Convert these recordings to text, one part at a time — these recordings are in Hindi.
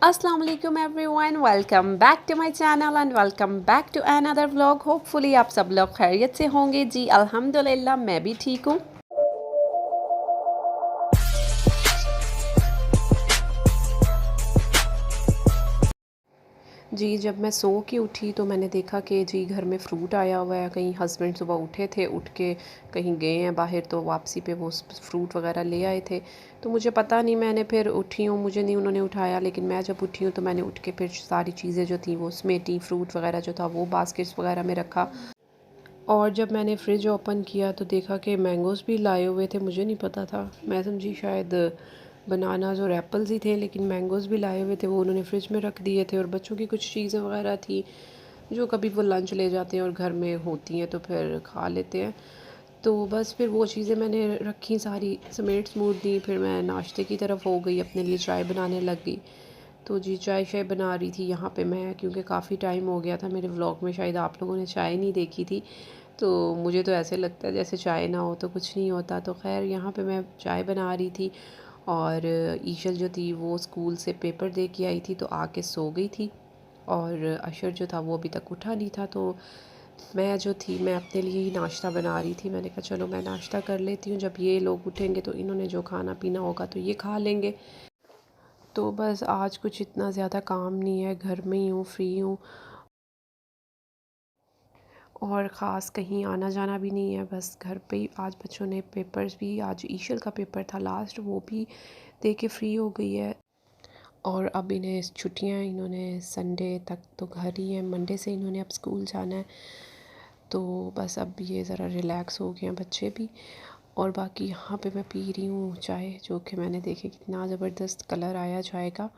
Assalamu alaikum everyone, welcome back to my channel and welcome back to another vlog. Hopefully आप सब लोग खैरियत से होंगे। जी अल्हम्दुलिल्लाह मैं भी ठीक हूँ। जी जब मैं सो के उठी तो मैंने देखा कि जी घर में फ़्रूट आया हुआ है। कहीं हस्बैंड सुबह उठे थे, उठ के कहीं गए हैं बाहर, तो वापसी पे वो फ़्रूट वगैरह ले आए थे। तो मुझे पता नहीं, मैंने फिर उठी हूँ, मुझे नहीं उन्होंने उठाया, लेकिन मैं जब उठी हूँ तो मैंने उठ के फिर सारी चीज़ें जो थी वो समेटी, फ़्रूट वगैरह जो था वो बास्केट्स वगैरह में रखा। और जब मैंने फ्रिज ओपन किया तो देखा कि मैंगोज़ भी लाए हुए थे। मुझे नहीं पता था, मैं समझी शायद बनानाज और एप्पल्स ही थे, लेकिन मैंगोज़ भी लाए हुए थे। वो उन्होंने फ्रिज में रख दिए थे। और बच्चों की कुछ चीज़ें वगैरह थी जो कभी वो लंच ले जाते हैं और घर में होती हैं तो फिर खा लेते हैं। तो बस फिर वो चीज़ें मैंने रखी, सारी समेट समूट दी। फिर मैं नाश्ते की तरफ हो गई, अपने लिए चाय बनाने लग गई। तो जी चाय शाय बना रही थी यहाँ पे मैं, क्योंकि काफ़ी टाइम हो गया था मेरे व्लॉग में शायद आप लोगों ने चाय नहीं देखी थी। तो मुझे तो ऐसे लगता है जैसे चाय ना हो तो कुछ नहीं होता। तो खैर यहाँ पे मैं चाय बना रही थी। और ईशल जो थी वो स्कूल से पेपर दे के आई थी तो आके सो गई थी। और अशर जो था वो अभी तक उठा नहीं था। तो मैं जो थी मैं अपने लिए ही नाश्ता बना रही थी। मैंने कहा चलो मैं नाश्ता कर लेती हूँ, जब ये लोग उठेंगे तो इन्होंने जो खाना पीना होगा तो ये खा लेंगे। तो बस आज कुछ इतना ज़्यादा काम नहीं है, घर में ही हूँ, फ्री हूँ। और ख़ास कहीं आना जाना भी नहीं है, बस घर पे ही। आज बच्चों ने पेपर्स भी, आज ईशल का पेपर था लास्ट, वो भी दे के फ्री हो गई है। और अब इन्हें छुट्टियां हैं, इन्होंने संडे तक तो घर ही है, मंडे से इन्होंने अब स्कूल जाना है। तो बस अब ये ज़रा रिलैक्स हो गए हैं बच्चे भी। और बाकी यहाँ पे मैं पी रही हूँ चाय, जो कि मैंने देखे कितना ज़बरदस्त कलर आया चाय का।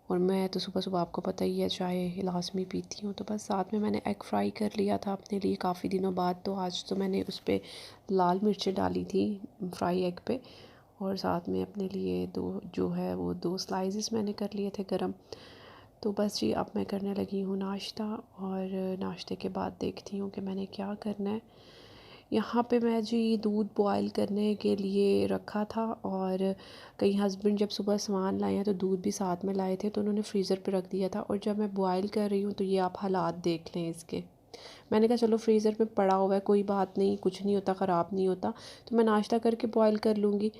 और मैं तो सुबह सुबह आपको पता ही है चाय लाजमी पीती हूँ। तो बस साथ में मैंने एग फ्राई कर लिया था अपने लिए काफ़ी दिनों बाद। तो आज तो मैंने उस पर लाल मिर्चें डाली थी फ्राई एग पे। और साथ में अपने लिए दो जो है वो दो स्लाइसेस मैंने कर लिए थे गरम। तो बस जी अब मैं करने लगी हूँ नाश्ता। और नाश्ते के बाद देखती हूँ कि मैंने क्या करना है। यहाँ पे मैं जी दूध बॉयल करने के लिए रखा था। और कहीं हस्बैंड जब सुबह सामान लाए हैं तो दूध भी साथ में लाए थे, तो उन्होंने फ्रीज़र पे रख दिया था। और जब मैं बॉयल कर रही हूँ तो ये आप हालात देख लें इसके। मैंने कहा चलो फ्रीज़र पे पड़ा हुआ है, कोई बात नहीं, कुछ नहीं होता, ख़राब नहीं होता, तो मैं नाश्ता करके बॉयल कर लूँगी।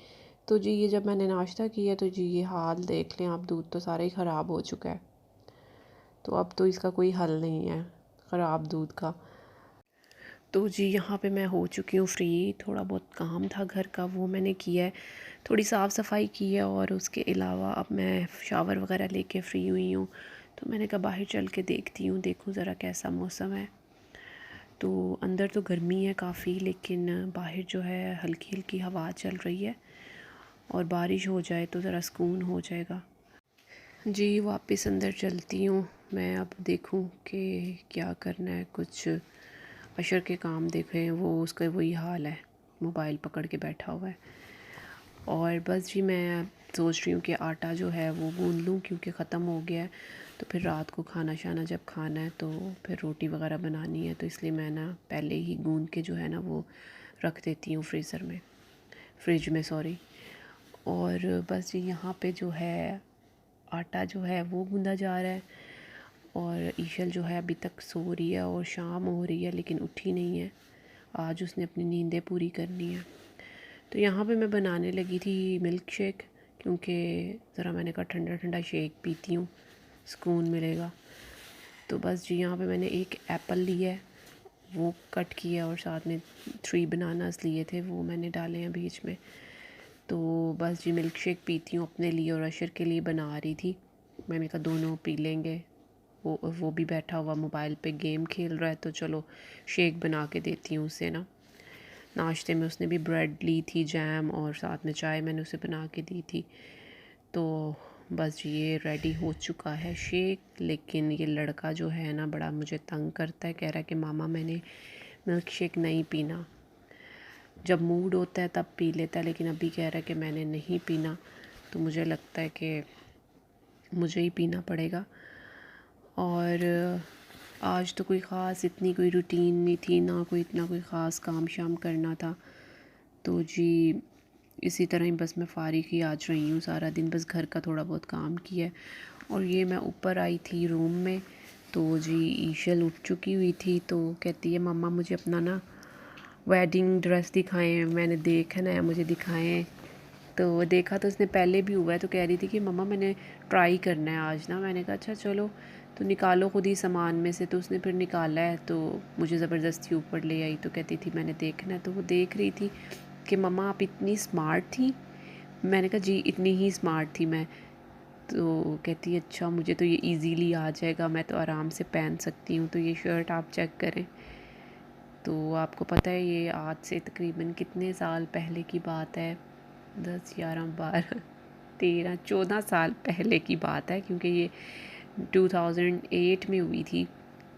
तो जी ये जब मैंने नाश्ता किया तो जी ये हाल देख लें आप, दूध तो सारा ही ख़राब हो चुका है। तो अब तो इसका कोई हल नहीं है ख़राब दूध का। तो जी यहाँ पे मैं हो चुकी हूँ फ्री। थोड़ा बहुत काम था घर का, वो मैंने किया है, थोड़ी साफ़ सफाई की है। और उसके अलावा अब मैं शावर वगैरह लेके फ़्री हुई हूँ। तो मैंने कहा बाहर चल के देखती हूँ, देखूँ ज़रा कैसा मौसम है। तो अंदर तो गर्मी है काफ़ी, लेकिन बाहर जो है हल्की हल्की हवा चल रही है। और बारिश हो जाए तो ज़रा सुकून हो जाएगा। जी वापस अंदर चलती हूँ मैं, अब देखूँ कि क्या करना है। कुछ अशर के काम देखें, वो उसका वही हाल है, मोबाइल पकड़ के बैठा हुआ है। और बस जी मैं सोच रही हूँ कि आटा जो है वो गूंद लूँ, क्योंकि ख़त्म हो गया है। तो फिर रात को खाना शाना जब खाना है तो फिर रोटी वगैरह बनानी है, तो इसलिए मैं ना पहले ही गूंद के जो है ना वो रख देती हूँ फ्रीज़र में, फ्रिज में सॉरी। और बस जी यहाँ पे जो है आटा जो है वो गूंदा जा रहा है। और ईशल जो है अभी तक सो रही है और शाम हो रही है लेकिन उठी नहीं है। आज उसने अपनी नींदें पूरी करनी है। तो यहाँ पे मैं बनाने लगी थी मिल्क शेक, क्योंकि ज़रा मैंने कहा ठंडा ठंडा शेक पीती हूँ, सुकून मिलेगा। तो बस जी यहाँ पे मैंने एक एप्पल लिया है, वो कट किया, और साथ में 3 बनानास लिए थे, वो मैंने डाले हैं बीच में। तो बस जी मिल्क शेक पीती हूँ अपने लिए, और अशर के लिए बना रही थी। मैंने कहा दोनों पी लेंगे। वो भी बैठा हुआ मोबाइल पे गेम खेल रहा है, तो चलो शेक बना के देती हूँ उसे ना। नाश्ते में उसने भी ब्रेड ली थी, जैम, और साथ में चाय मैंने उसे बना के दी थी। तो बस ये रेडी हो चुका है शेक। लेकिन ये लड़का जो है ना बड़ा मुझे तंग करता है, कह रहा है कि मामा मैंने मिल्क शेक नहीं पीना। जब मूड होता है तब पी लेता है, लेकिन अभी कह रहा है कि मैंने नहीं पीना। तो मुझे लगता है कि मुझे ही पीना पड़ेगा। और आज तो कोई ख़ास इतनी कोई रूटीन नहीं थी, ना कोई इतना कोई ख़ास काम शाम करना था। तो जी इसी तरह ही बस मैं फ़ारिग ही आज रही हूँ सारा दिन, बस घर का थोड़ा बहुत काम किया है। और ये मैं ऊपर आई थी रूम में, तो जी ईशल उठ चुकी हुई थी, तो कहती है मम्मा मुझे अपना ना वेडिंग ड्रेस दिखाएं, मैंने देखना है, मुझे दिखाएं। तो देखा तो उसने पहले भी हुआ है, तो कह रही थी कि मम्मा मैंने ट्राई करना है आज ना। मैंने कहा अच्छा चलो, तो निकालो खुद ही सामान में से। तो उसने फिर निकाला है, तो मुझे ज़बरदस्ती ऊपर ले आई। तो कहती थी मैंने देखना है। तो वो देख रही थी कि मम्मा आप इतनी स्मार्ट थी। मैंने कहा जी इतनी ही स्मार्ट थी मैं। तो कहती है अच्छा मुझे तो ये इजीली आ जाएगा, मैं तो आराम से पहन सकती हूँ। तो ये शर्ट आप चेक करें। तो आपको पता है ये आज से तकरीबन कितने साल पहले की बात है, 10 11 12 13 14 साल पहले की बात है, क्योंकि ये 2008 में हुई थी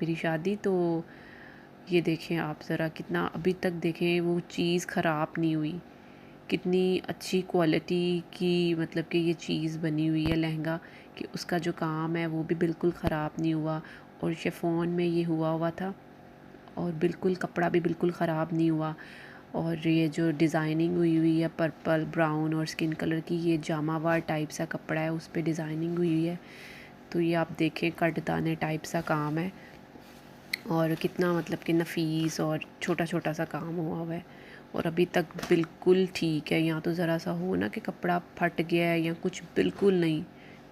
मेरी शादी। तो ये देखें आप ज़रा, कितना अभी तक देखें वो चीज़ ख़राब नहीं हुई, कितनी अच्छी क्वालिटी की मतलब कि ये चीज़ बनी हुई है लहंगा, कि उसका जो काम है वो भी बिल्कुल ख़राब नहीं हुआ। और शिफॉन में ये हुआ था, और बिल्कुल कपड़ा भी बिल्कुल ख़राब नहीं हुआ। और ये जो डिज़ाइनिंग हुई हुई है पर्पल ब्राउन और स्किन कलर की, ये जामावार टाइप सा कपड़ा है, उस पर डिज़ाइनिंग हुई हुई है। तो ये आप देखें कटदाने टाइप सा काम है, और कितना मतलब कि नफीस और छोटा छोटा सा काम हुआ हुआ है, और अभी तक बिल्कुल ठीक है। यहाँ तो ज़रा सा हो ना कि कपड़ा फट गया है या कुछ, बिल्कुल नहीं,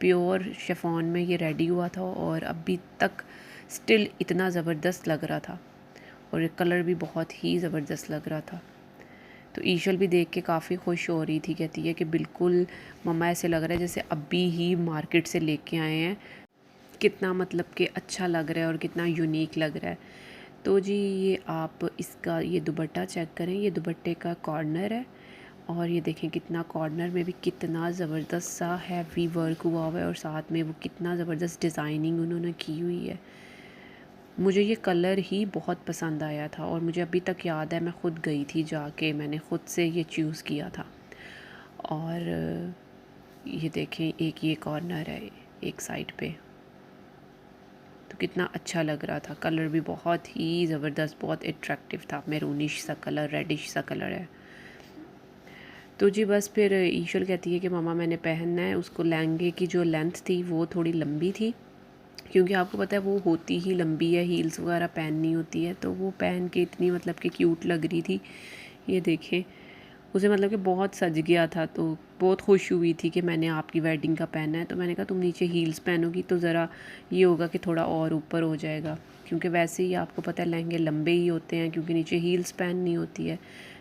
प्योर शिफॉन में ये रेडी हुआ था, और अभी तक स्टिल इतना ज़बरदस्त लग रहा था, और ये कलर भी बहुत ही ज़बरदस्त लग रहा था। तो ईशल भी देख के काफ़ी खुश हो रही थी, कहती है कि बिल्कुल मम्मा ऐसे लग रहा है जैसे अभी ही मार्केट से लेके आए हैं, कितना मतलब कि अच्छा लग रहा है और कितना यूनिक लग रहा है। तो जी ये आप इसका ये दुपट्टा चेक करें, ये दुपट्टे का कॉर्नर है, और ये देखें कितना कॉर्नर में भी कितना ज़बरदस्त सा हैवी वर्क हुआ हुआ है, और साथ में वो कितना ज़बरदस्त डिज़ाइनिंग उन्होंने की हुई है। मुझे ये कलर ही बहुत पसंद आया था, और मुझे अभी तक याद है मैं ख़ुद गई थी जाके, मैंने ख़ुद से ये चूज़ किया था। और ये देखें एक ये कॉर्नर है एक साइड पे, तो कितना अच्छा लग रहा था। कलर भी बहुत ही ज़बरदस्त, बहुत अट्रैक्टिव था, मैरूनिश सा कलर, रेडिश सा कलर है। तो जी बस फिर ईशल कहती है कि मामा मैंने पहनना है। उसको लहंगे की जो लेंथ थी वो थोड़ी लंबी थी, क्योंकि आपको पता है वो होती ही लंबी है, हील्स वगैरह पहननी होती है। तो वो पहन के इतनी मतलब कि क्यूट लग रही थी। ये देखें उसे मतलब कि बहुत सज गया था, तो बहुत खुश हुई थी कि मैंने आपकी वेडिंग का पहना है। तो मैंने कहा तुम नीचे हील्स पहनोगी तो ज़रा ये होगा कि थोड़ा और ऊपर हो जाएगा, क्योंकि वैसे ही आपको पता है लहंगे लंबे ही होते हैं, क्योंकि नीचे हील्स पहननी होती है।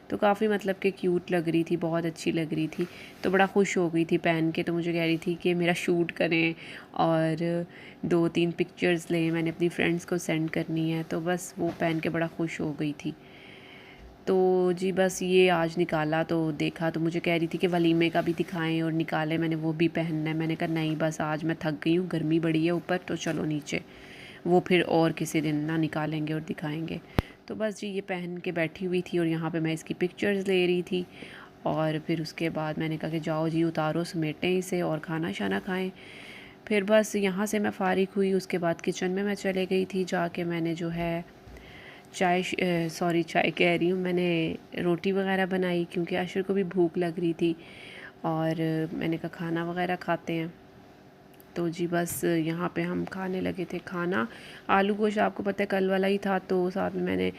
तो काफ़ी मतलब कि क्यूट लग रही थी, बहुत अच्छी लग रही थी। तो बड़ा खुश हो गई थी पहन के, तो मुझे कह रही थी कि मेरा शूट करें और 2-3 पिक्चर्स लें, मैंने अपनी फ्रेंड्स को सेंड करनी है। तो बस वो पहन के बड़ा खुश हो गई थी। तो जी बस ये आज निकाला तो देखा, तो मुझे कह रही थी कि वलीमे का भी दिखाएं, और निकाले मैंने वो भी पहनना है। मैंने कहा नहीं बस आज मैं थक गई हूँ, गर्मी बड़ी है ऊपर, तो चलो नीचे, वो फिर और किसी दिन ना निकालेंगे और दिखाएंगे। तो बस जी ये पहन के बैठी हुई थी, और यहाँ पे मैं इसकी पिक्चर्स ले रही थी। और फिर उसके बाद मैंने कहा कि जाओ जी उतारो समेटें इसे और खाना शाना खाएँ। फिर बस यहाँ से मैं फ़ारिग हुई, उसके बाद किचन में मैं चले गई थी। जाके मैंने जो है चाय कह रही हूँ, मैंने रोटी वगैरह बनाई, क्योंकि अशर को भी भूख लग रही थी। और मैंने कहा खाना वगैरह खाते हैं। तो जी बस यहाँ पे हम खाने लगे थे खाना। आलू गोश्त आपको पता है कल वाला ही था, तो साथ में मैंने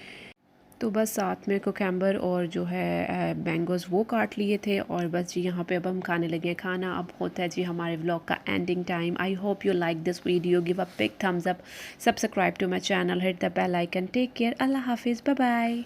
तो बस साथ में कोकम्बर और जो है मैंगोज़ वो काट लिए थे। और बस जी यहाँ पे अब हम खाने लगे हैं खाना। अब होता है जी हमारे व्लॉग का ending time. I hope you like this video, give a big thumbs up, subscribe to my channel, hit the bell icon, take care, अल्लाह हाफिज़, बाय बाय।